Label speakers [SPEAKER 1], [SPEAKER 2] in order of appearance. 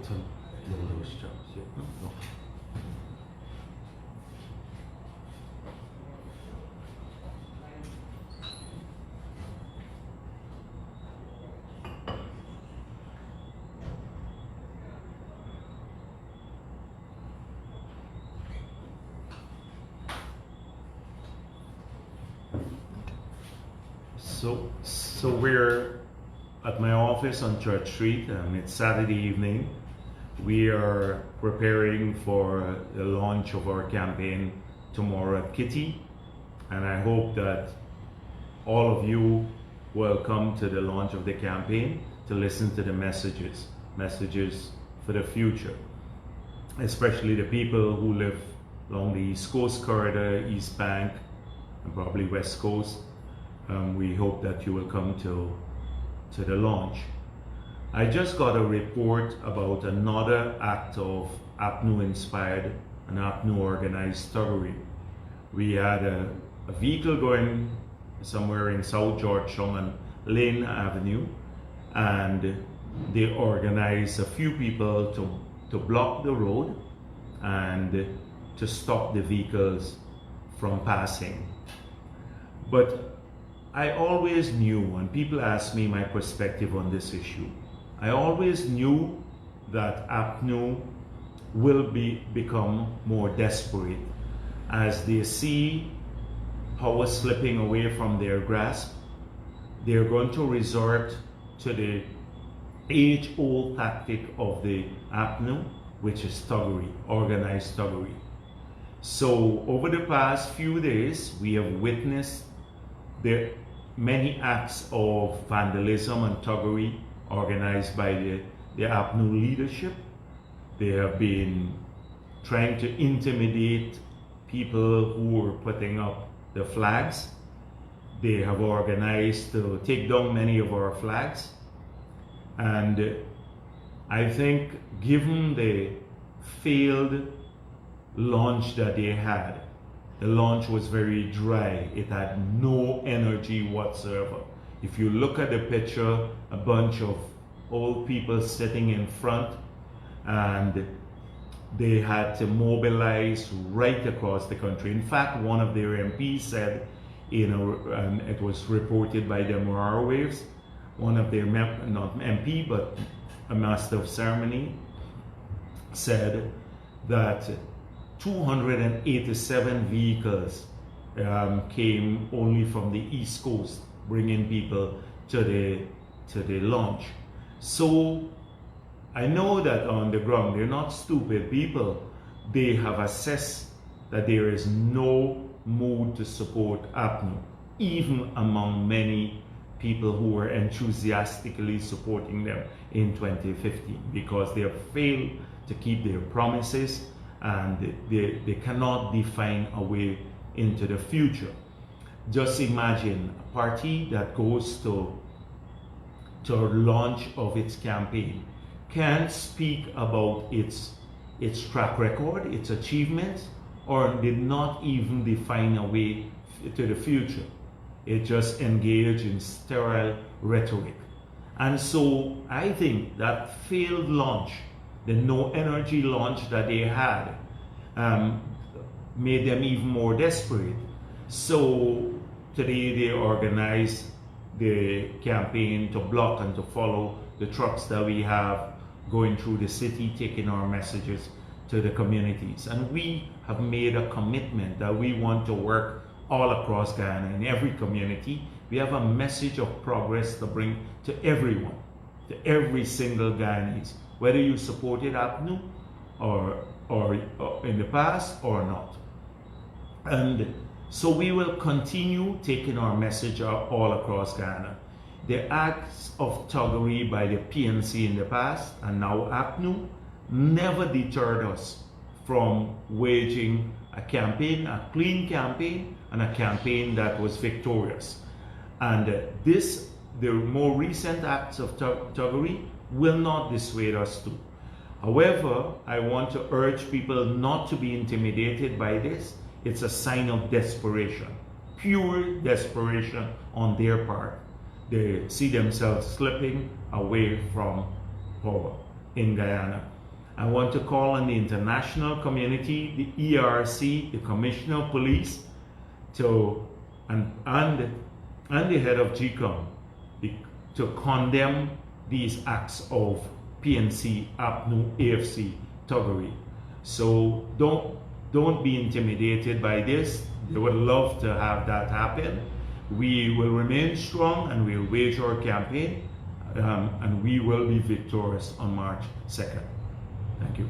[SPEAKER 1] to deal with those jobs. Yeah. No. So we're at my office on Church Street. It's Saturday evening. We are preparing for the launch of our campaign tomorrow at Kitty, and I hope that all of you will come to the launch of the campaign to listen to the messages for the future, especially the people who live along the East Coast corridor, East Bank, and probably West Coast. We hope that you will come to the launch. I just got a report about another act of APNU inspired and APNU organized thuggery. We had a vehicle going somewhere in South Georgetown on Lane Avenue, and they organized a few people to block the road and to stop the vehicles from passing. But I always knew, when people ask me my perspective on this issue, I always knew that APNU will become more desperate as they see power slipping away from their grasp. They're going to resort to the age-old tactic of the APNU, which is thuggery, organized thuggery. So over the past few days, we have witnessed the many acts of vandalism and thuggery organized by the APNU leadership. They have been trying to intimidate people who were putting up the flags. They have organized to take down many of our flags. And I think given the failed launch that they had, the launch was very dry. It had no energy whatsoever. If you look at the picture, a bunch of old people sitting in front, and they had to mobilize right across the country. In fact, one of their MPs said, and it was reported by the Moraro Waves, one of their, not MP, but a master of ceremony, said that 287 vehicles came only from the East Coast, bringing people to the launch. So I know that on the ground, they're not stupid people. They have assessed that there is no mood to support APNU, even among many people who were enthusiastically supporting them in 2015, because they have failed to keep their promises, and they cannot define a way into the future. Just imagine a party that goes to a launch of its campaign can't speak about its track record, its achievements, or did not even define a way to the future. It just engaged in sterile rhetoric. And so I think that failed launch, the no energy launch that they had, made them even more desperate. So today they organized the campaign to block and to follow the trucks that we have going through the city, taking our messages to the communities. And we have made a commitment that we want to work all across Guyana, in every community. We have a message of progress to bring to everyone, to every single Guyanese, whether you supported APNU or in the past or not. And so we will continue taking our message all across Guyana. The acts of thuggery by the PNC in the past and now APNU never deterred us from waging a campaign, a clean campaign, and a campaign that was victorious. And the more recent acts of thuggery will not dissuade us too. However, I want to urge people not to be intimidated by this. It's a sign of desperation, pure desperation on their part. They see themselves slipping away from power in Guyana. I want to call on the international community, the ERC, the Commissioner of Police, and the head of GCOM to condemn these acts of PNC, APNU, AFC, thuggery. So don't be intimidated by this. They would love to have that happen. We will remain strong and we'll wage our campaign, and we will be victorious on March 2nd. Thank you.